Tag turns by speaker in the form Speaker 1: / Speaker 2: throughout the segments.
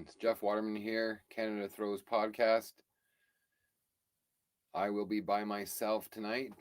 Speaker 1: It's Geoff Waterman here, Canada Throws podcast. I will be by myself tonight.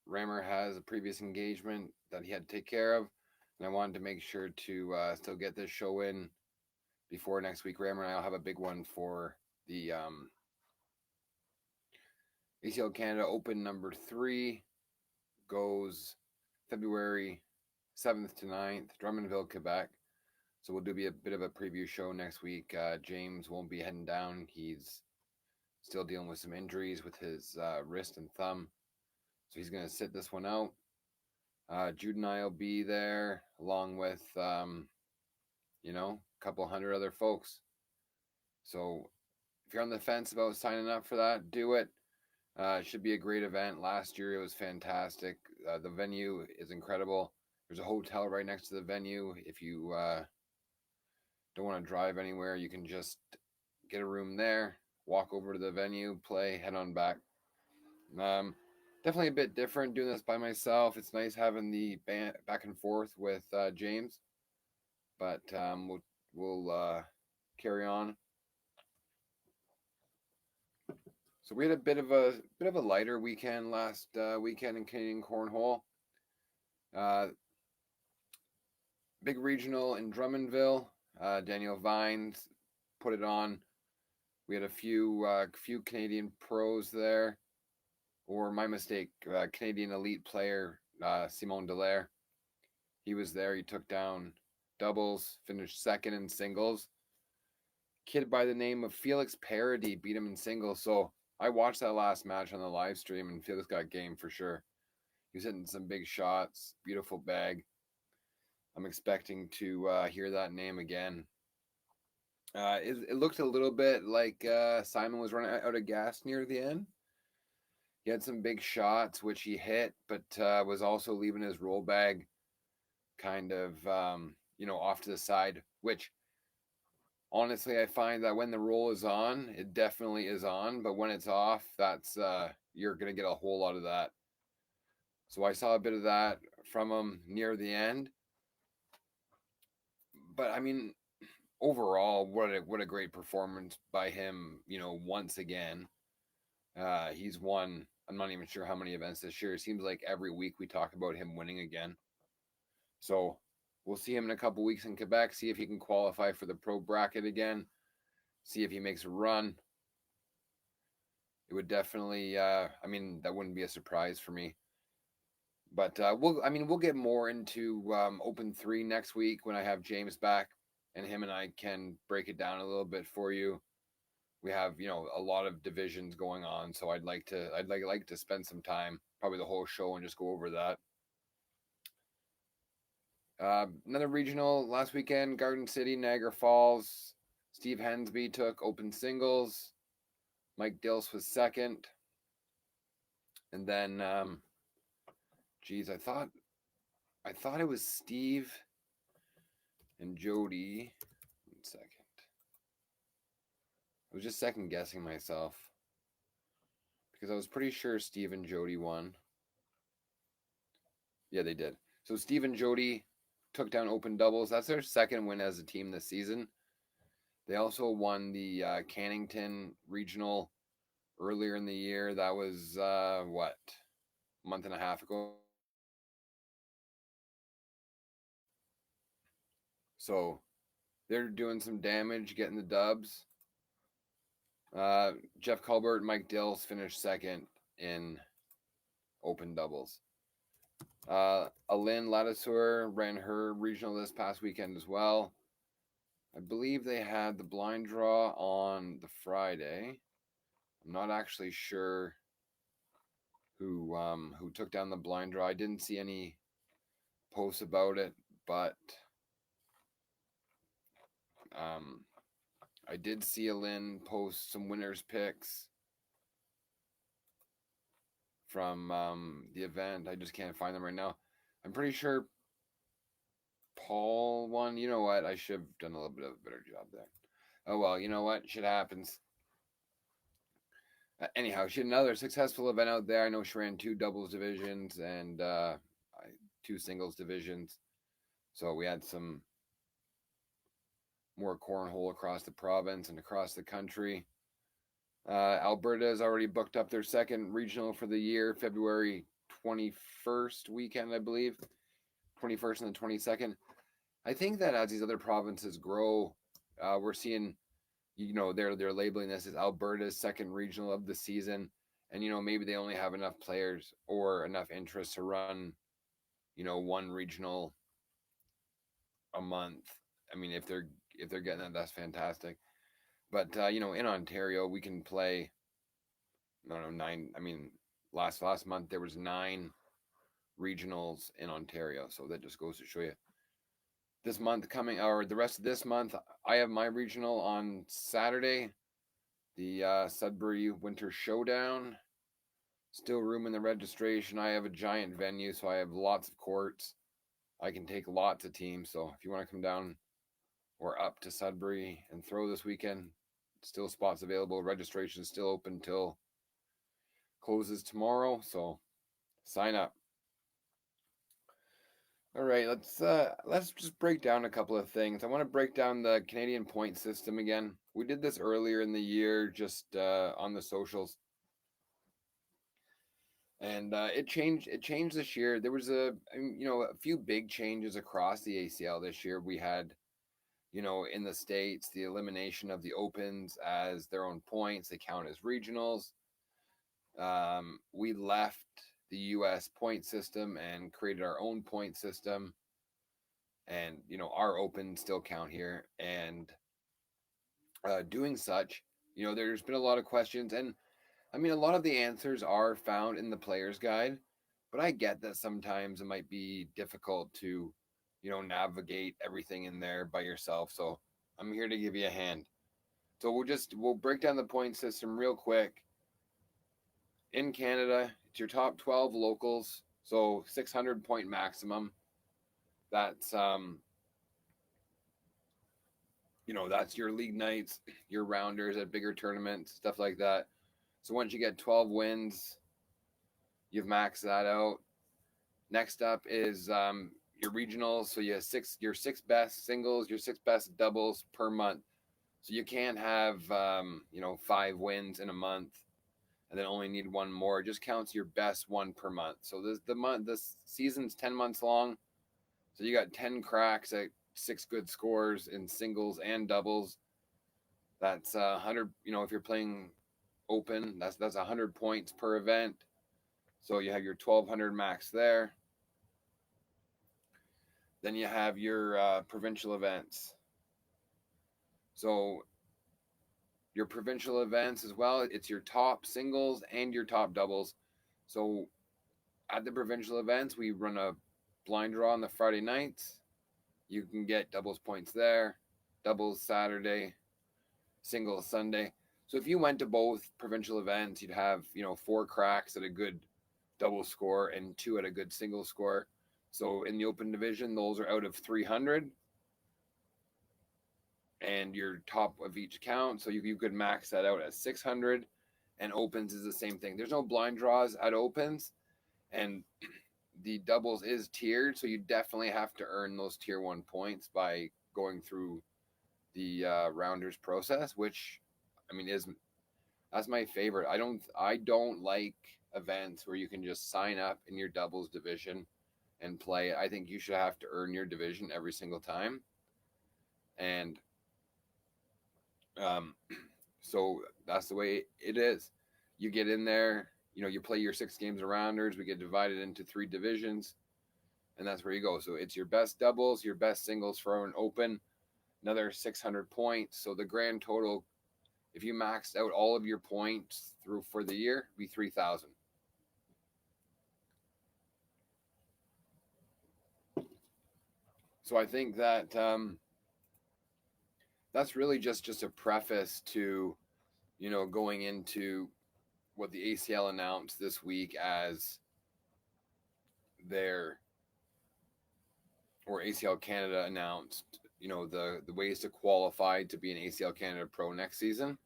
Speaker 1: Rammer has a previous engagement that he had to take care of, and I wanted to make sure to still get this show in before next week. Rammer and I will have a big one for the ACL Canada Open number 3. Goes February 7th to 9th, Drummondville, Quebec. So we'll do a bit of a preview show next week. James won't be heading down. He's still dealing with some injuries with his wrist and thumb. So he's going to sit this one out. Jude and I will be there along with, a couple hundred other folks. So if you're on the fence about signing up for that, do it. It should be a great event. Last year it was fantastic. The venue is incredible. There's a hotel right next to the venue. If you don't want to drive anywhere, you can just get a room there, walk over to the venue, play, head on back. Definitely a bit different doing this by myself. It's nice having the back and forth with James, but we'll carry on. So we had a bit of a lighter weekend last weekend in Canadian Cornhole. Big regional in Drummondville. Daniel Vines put it on. We had a few Canadian pros there, or my mistake, Canadian elite player Simon Dallaire. He was there. He took down doubles, finished second in singles. Kid by the name of Felix Parody beat him in singles. So I watched that last match on the live stream, and Felix got game for sure. He was hitting some big shots, beautiful bag. I'm expecting to hear that name again. It looked a little bit like Simon was running out of gas near the end. He had some big shots, which he hit, but was also leaving his roll bag kind of, off to the side, which honestly, I find that when the roll is on, it definitely is on, but when it's off, that's you're going to get a whole lot of that. So I saw a bit of that from him near the end. But I mean, overall, what a great performance by him, once again. He's won, I'm not even sure how many events this year. It seems like every week we talk about him winning again. So we'll see him in a couple weeks in Quebec, see if he can qualify for the pro bracket again, see if he makes a run. It would definitely, that wouldn't be a surprise for me. But we'll get more into Open 3 next week when I have James back, and him and I can break it down a little bit for you. We have, a lot of divisions going on, so I'd like to spend some time, probably the whole show, and just go over that. Another regional last weekend, Garden City, Niagara Falls. Steve Hensby took open singles. Mike Dills was second. And then, I thought it was Steve and Jody. 1 second. I was just second guessing myself because I was pretty sure Steve and Jody won. Yeah, they did. So Steve and Jody took down open doubles. That's their second win as a team this season. They also won the Cannington regional earlier in the year. That was a month and a half ago. So they're doing some damage, getting the dubs. Jeff Culbert and Mike Dills finished second in open doubles. Alin Ladisseur ran her regional this past weekend as well. I believe they had the blind draw on the Friday. I'm not actually sure who took down the blind draw. I didn't see any posts about it, but I did see Alin post some winners picks from the event. I just can't find them right now. I'm pretty sure Paul won. You know what? I should have done a little bit of a better job there. Oh well, you know what? Shit happens. Anyhow, she had another successful event out there. I know she ran 2 doubles divisions and 2 singles divisions. So we had some more cornhole across the province and across the country. Alberta has already booked up their second regional for the year, February 21st weekend, I believe. 21st and the 22nd. I think that as these other provinces grow, we're seeing, they're labeling this as Alberta's second regional of the season, and maybe they only have enough players or enough interest to run, one regional a month. I mean, if they're getting that, that's fantastic. But in Ontario, we can play. No, nine. I mean, last month there was 9 regionals in Ontario, so that just goes to show you. This month coming, or the rest of this month, I have my regional on Saturday, the Sudbury Winter Showdown. Still room in the registration. I have a giant venue, so I have lots of courts. I can take lots of teams. So if you want to come down or up to Sudbury and throw this weekend, still spots available. Registration is still open till closes tomorrow. So sign up. All right, let's just break down a couple of things. I want to break down the Canadian point system again. We did this earlier in the year, just on the socials, and it changed. It changed this year. There was a few big changes across the ACL this year. We had, in the States, the elimination of the Opens as their own points. They count as regionals. We left the U.S. point system and created our own point system, and our Opens still count here. And doing such, there's been a lot of questions, and I mean, a lot of the answers are found in the player's guide, but I get that sometimes it might be difficult to, navigate everything in there by yourself. So I'm here to give you a hand. So we'll break down the point system real quick. In Canada, it's your top 12 locals, so 600 point maximum. That's that's your league nights, your rounders at bigger tournaments, stuff like that. So once you get 12 wins, you've maxed that out. Next up is your regionals. So you have your 6 best singles, your 6 best doubles per month. So you can't have 5 wins in a month and then only need 1 more. It just counts your best one per month. So this season's 10 months long. So you got 10 cracks at 6 good scores in singles and doubles. That's 100. If you're playing open, that's 100 points per event. So you have your 1,200 max there. Then you have your provincial events. So your provincial events as well, it's your top singles and your top doubles. So at the provincial events, we run a blind draw on the Friday nights. You can get doubles points there, doubles Saturday, singles Sunday. So if you went to both provincial events, you'd have 4 cracks at a good double score and 2 at a good single score. So in the open division, those are out of 300, and your top of each count. So you could max that out at 600, and opens is the same thing. There's no blind draws at opens, and the doubles is tiered. So you definitely have to earn those tier 1 points by going through the rounders process, which that's my favorite. I don't like events where you can just sign up in your doubles division and play. I think you should have to earn your division every single time. And so that's the way it is. You get in there, you play your 6 games of rounders. We get divided into 3 divisions, and that's where you go. So it's your best doubles, your best singles for an open, another 600 points. So the grand total, if you maxed out all of your points through for the year, be 3,000. So I think that that's really just a preface to, going into what the ACL announced this week as ACL Canada announced, the ways to qualify to be an ACL Canada Pro next season.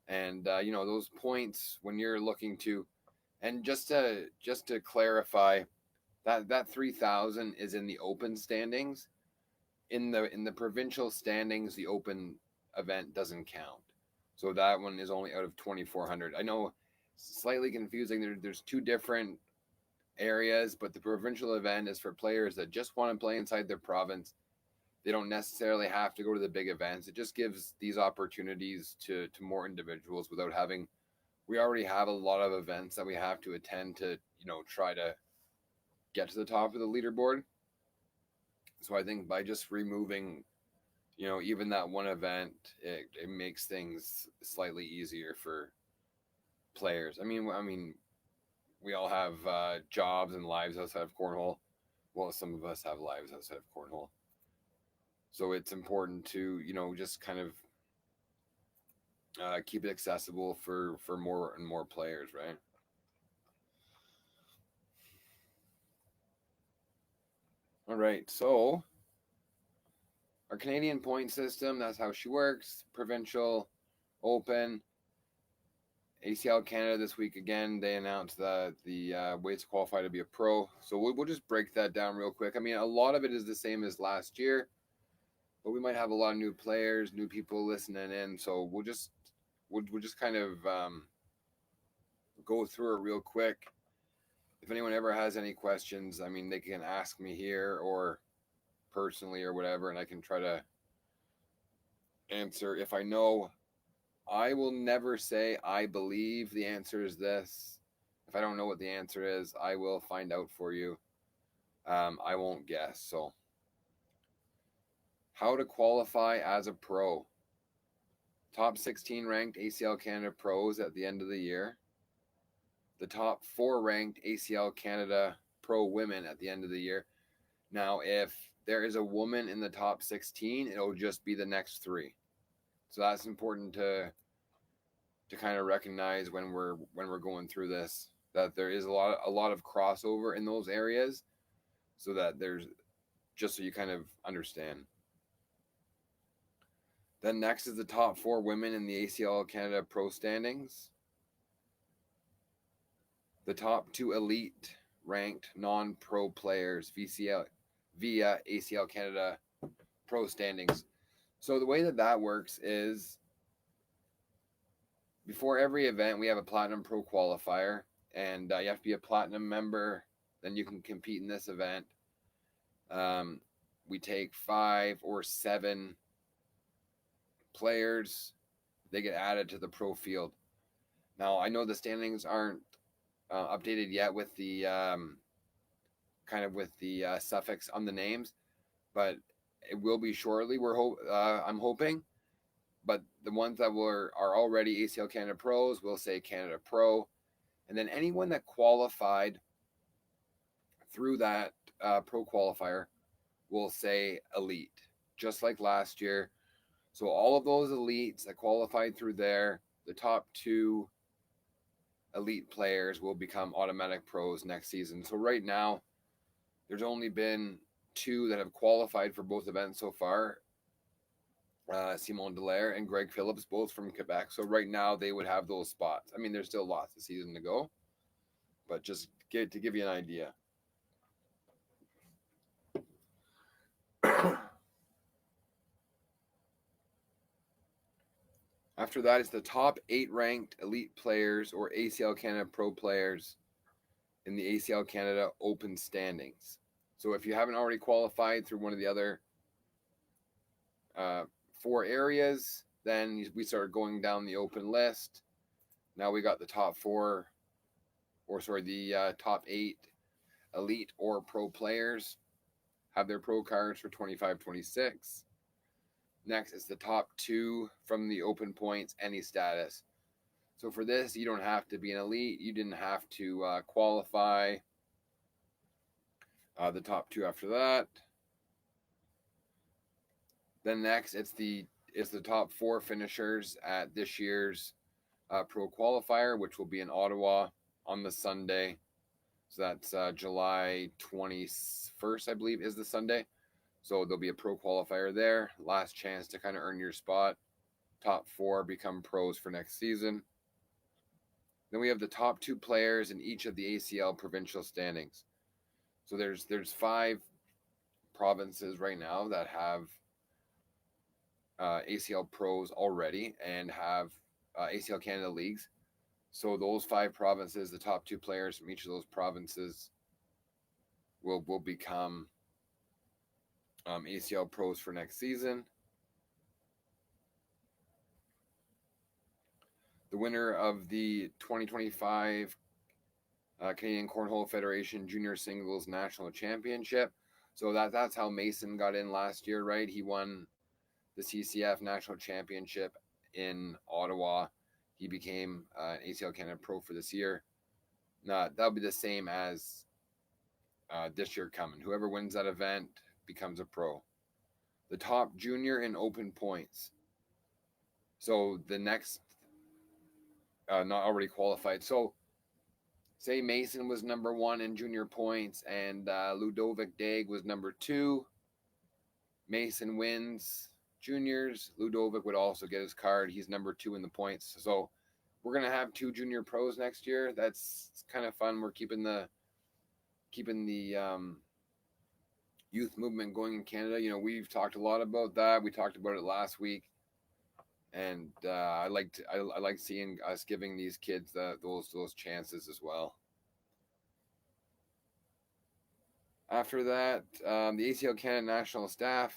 Speaker 1: And, those points when you're looking to, and just to clarify, that 3,000 is in the open standings. in the provincial standings, the open event doesn't count. So that one is only out of 2,400. I know, slightly confusing. There's two different areas, but the provincial event is for players that just want to play inside their province. They don't necessarily have to go to the big events. It just gives these opportunities to more individuals without having. We already have a lot of events that we have to attend to, try to get to the top of the leaderboard. So I think by just removing, even that one event, it makes things slightly easier for players. I mean, we all have jobs and lives outside of cornhole. Well, some of us have lives outside of cornhole. So it's important to, just kind of keep it accessible for more and more players, right? All right, so our Canadian point system, that's how she works. Provincial, open. ACL Canada this week again, they announced that the ways to qualify to be a pro. So we'll just break that down real quick. I mean, a lot of it is the same as last year, but we might have a lot of new players, new people listening in. So we'll just kind of go through it real quick. If anyone ever has any questions, I mean, they can ask me here or personally or whatever, and I can try to answer. If I know, I will never say I believe the answer is this. If I don't know what the answer is, I will find out for you. I won't guess. So, how to qualify as a pro? Top 16 ranked ACL Canada pros at the end of the year. The top 4 ranked ACL Canada Pro women at the end of the year. Now, if there is a woman in the top 16, it'll just be the next 3. So that's important to kind of recognize when we're going through this, that there is a lot of crossover in those areas, so that there's, just so you kind of understand. Then next is the top 4 women in the ACL Canada Pro standings. The top 2 elite ranked non-pro players via ACL Canada Pro standings. So the way that works is, before every event, we have a Platinum Pro qualifier, and you have to be a Platinum member. Then you can compete in this event. We take 5 or 7 players. They get added to the pro field. Now, I know the standings aren't updated yet with the kind of with the suffix on the names, but it will be shortly. I'm hoping. But the ones that are already ACL Canada Pros will say Canada Pro, and then anyone that qualified through that pro qualifier will say Elite, just like last year. So all of those elites that qualified through there, the top 2 elite players will become automatic pros next season. So right now, there's only been 2 that have qualified for both events so far. Simon Delaire and Greg Phillips, both from Quebec. So right now they would have those spots. I mean, there's still lots of season to go, but just to give you an idea. After that is the top 8 ranked elite players or ACL Canada Pro players in the ACL Canada Open standings. So if you haven't already qualified through one of the other 4 areas, then we start going down the open list. Now we got the top 4, or sorry, the top 8 elite or pro players have their pro cards for 25-26. Next is the top 2 from the open points, any status. So for this, you don't have to be an elite. You didn't have to qualify. The top 2 after that. Then next, it's the top 4 finishers at this year's pro qualifier, which will be in Ottawa on the Sunday. So that's July 21st, I believe, is the Sunday. So there'll be a pro qualifier there. Last chance to kind of earn your spot. Top 4 become pros for next season. Then we have the top 2 players in each of the ACL provincial standings. So there's 5 provinces right now that have ACL pros already and have ACL Canada leagues. So those 5 provinces, the top 2 players from each of those provinces will become ACL pros for next season. The winner of the 2025 Canadian Cornhole Federation Junior Singles National Championship. So that's how Mason got in last year, right? He won the CCF National Championship in Ottawa. He became an ACL Canada Pro for this year. That'll be the same as this year coming. Whoever wins that event becomes a pro. The top junior in open points. So the next, not already qualified. So say Mason was number 1 in junior points and Ludovic Dag was number 2. Mason wins juniors. Ludovic would also get his card. He's number 2 in the points. So we're going to have 2 junior pros next year. That's kind of fun. We're keeping the youth movement going in Canada. You know, we've talked a lot about that. We talked about it last week. And I like seeing us giving these kids those chances as well. After that, the ACL Canada National Staff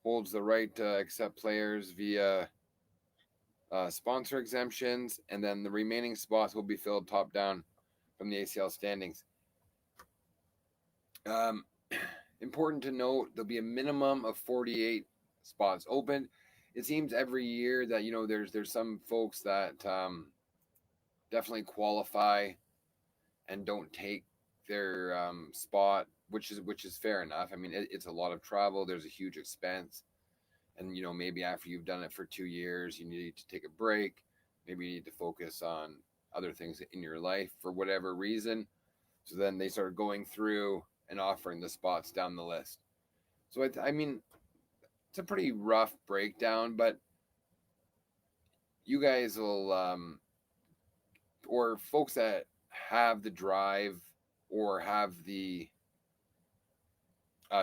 Speaker 1: holds the right to accept players via sponsor exemptions, and then the remaining spots will be filled top down from the ACL standings. Important to note, there'll be a minimum of 48 spots open. It seems every year that, you know, there's some folks that definitely qualify and don't take their spot, which is fair enough. I mean, it's a lot of travel. There's a huge expense. And, you know, maybe after you've done it for 2 years, you need to take a break. Maybe you need to focus on other things in your life for whatever reason. So then they start going through and offering the spots down the list. So, I mean, it's a pretty rough breakdown, but you guys will, or folks that have the drive or have the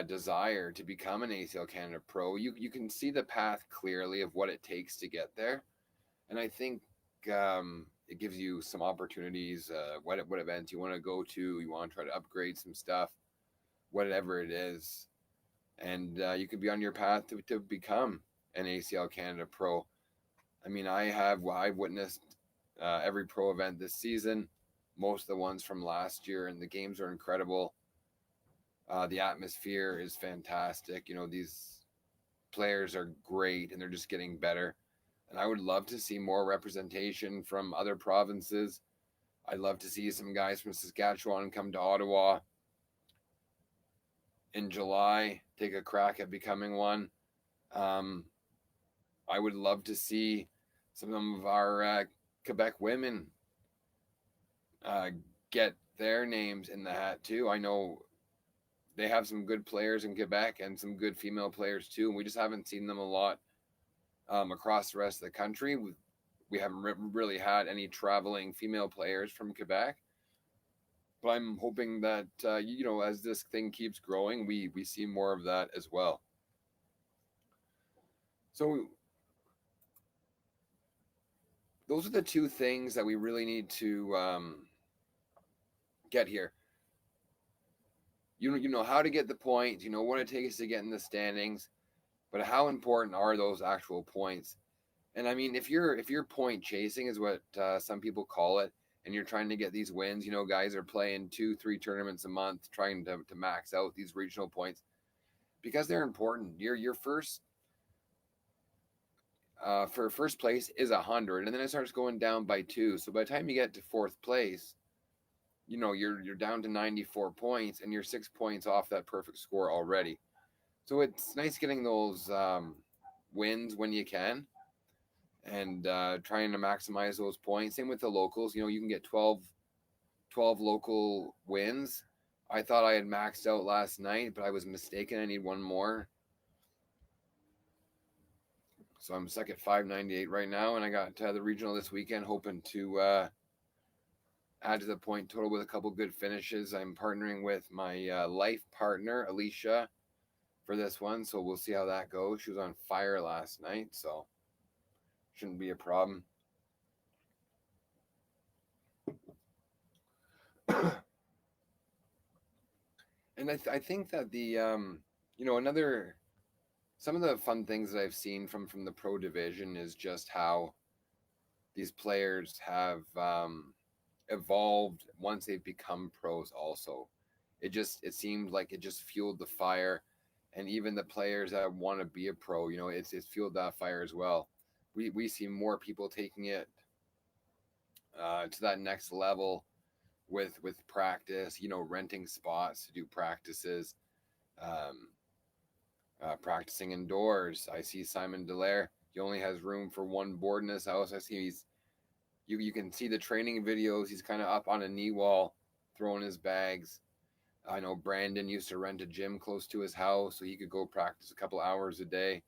Speaker 1: desire to become an ACL Canada Pro, you can see the path clearly of what it takes to get there. And I think it gives you some opportunities, what events you want to go to, you want to try to upgrade some stuff, whatever it is. And you could be on your path to become an ACL Canada Pro. I mean, I've witnessed every pro event this season, most of the ones from last year, and the games are incredible. The atmosphere is fantastic. You know, these players are great and they're just getting better. And I would love to see more representation from other provinces. I'd love to see some guys from Saskatchewan come to Ottawa in July, take a crack at becoming one. I would love to see some of our Quebec women get their names in the hat too. I know they have some good players in Quebec and some good female players too. And we just haven't seen them a lot across the rest of the country. We haven't really had any traveling female players from Quebec. But I'm hoping that, you know, as this thing keeps growing, we see more of that as well. So those are the 2 things that we really need to get here. You know how to get the points, you know what it takes to get in the standings, but how important are those actual points? And I mean, if you're point chasing is what some people call it, and you're trying to get these wins, you know, guys are playing 2-3 tournaments a month trying to max out these regional points because they're important. Your first for first place is 100, and then it starts going down by 2. So by the time you get to 4th place, you know, you're down to 94 points and you're 6 points off that perfect score already. So it's nice getting those wins when you can and trying to maximize those points. Same with the locals. You know, you can get 12 local wins. I thought I had maxed out last night, but I was mistaken. I need one more. So I'm stuck at 598 right now, and I got the regional this weekend, hoping to add to the point total with a couple good finishes. I'm partnering with my life partner, Alicia, for this one, so we'll see how that goes. She was on fire last night, so shouldn't be a problem. And I think that the another some of the fun things that I've seen from the pro division is just how these players have evolved once they've become pros. Also, it seemed like it just fueled the fire, and even the players that want to be a pro, it's fueled that fire as well. We see more people taking it to that next level with practice. Renting spots to do practices. Um, Practicing indoors. I see Simon Delaire. He only has room for one board in his house. I see you can see the training videos. He's kind of up on a knee wall, throwing his bags. I know Brandon used to rent a gym close to his house so he could go practice a couple hours a day.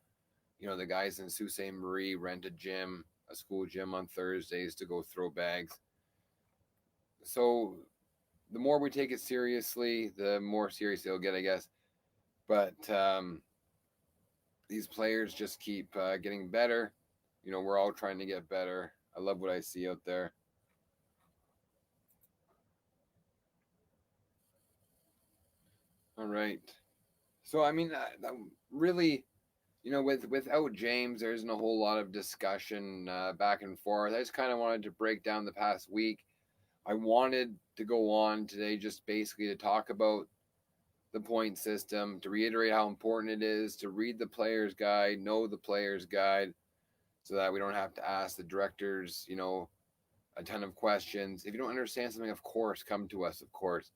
Speaker 1: The guys in Sault Ste. Marie rent a school gym on Thursdays to go throw bags. So the more we take it seriously, the more serious it'll get, I guess. But these players just keep getting better. We're all trying to get better. I love what I see out there. All right. So I mean, really, without James, there isn't a whole lot of discussion back and forth. I just kind of wanted to break down the past week. I wanted to go on today just basically to talk about the point system, to reiterate how important it is to read the player's guide, know the player's guide, so that we don't have to ask the directors, a ton of questions. If you don't understand something, of course, come to us, of course.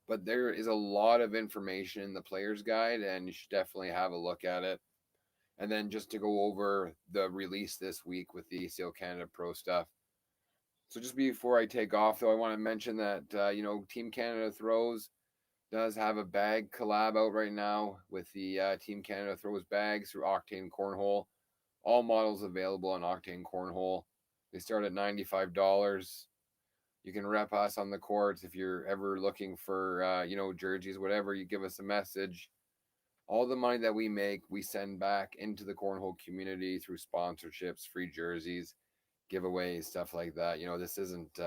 Speaker 1: But there is a lot of information in the player's guide, and you should definitely have a look at it. And then just to go over the release this week with the ACL Canada Pro stuff. So just before I take off, though, I want to mention that Team Canada Throws does have a bag collab out right now with the Team Canada Throws bags through Octane Cornhole. All models available on Octane Cornhole. They start at $95. You can rep us on the courts if you're ever looking for, jerseys, whatever. You give us a message. All the money that we make, we send back into the cornhole community through sponsorships, free jerseys, giveaways, stuff like that. This isn't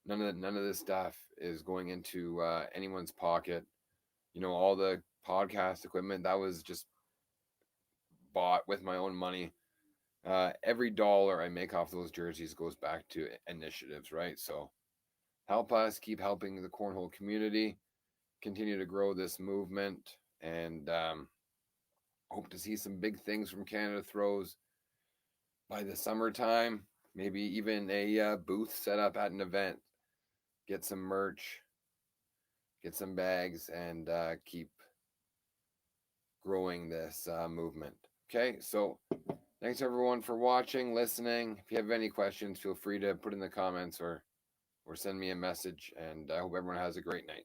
Speaker 1: none of this stuff is going into anyone's pocket. All the podcast equipment that was just bought with my own money. Every dollar I make off those jerseys goes back to initiatives, right? So help us keep helping the cornhole community, continue to grow this movement, and hope to see some big things from Canada Throws by the summertime. Maybe even a booth set up at an event. Get some merch, get some bags, and keep growing this movement. Okay, so thanks everyone for watching, listening. If you have any questions, feel free to put in the comments or send me a message. And I hope everyone has a great night.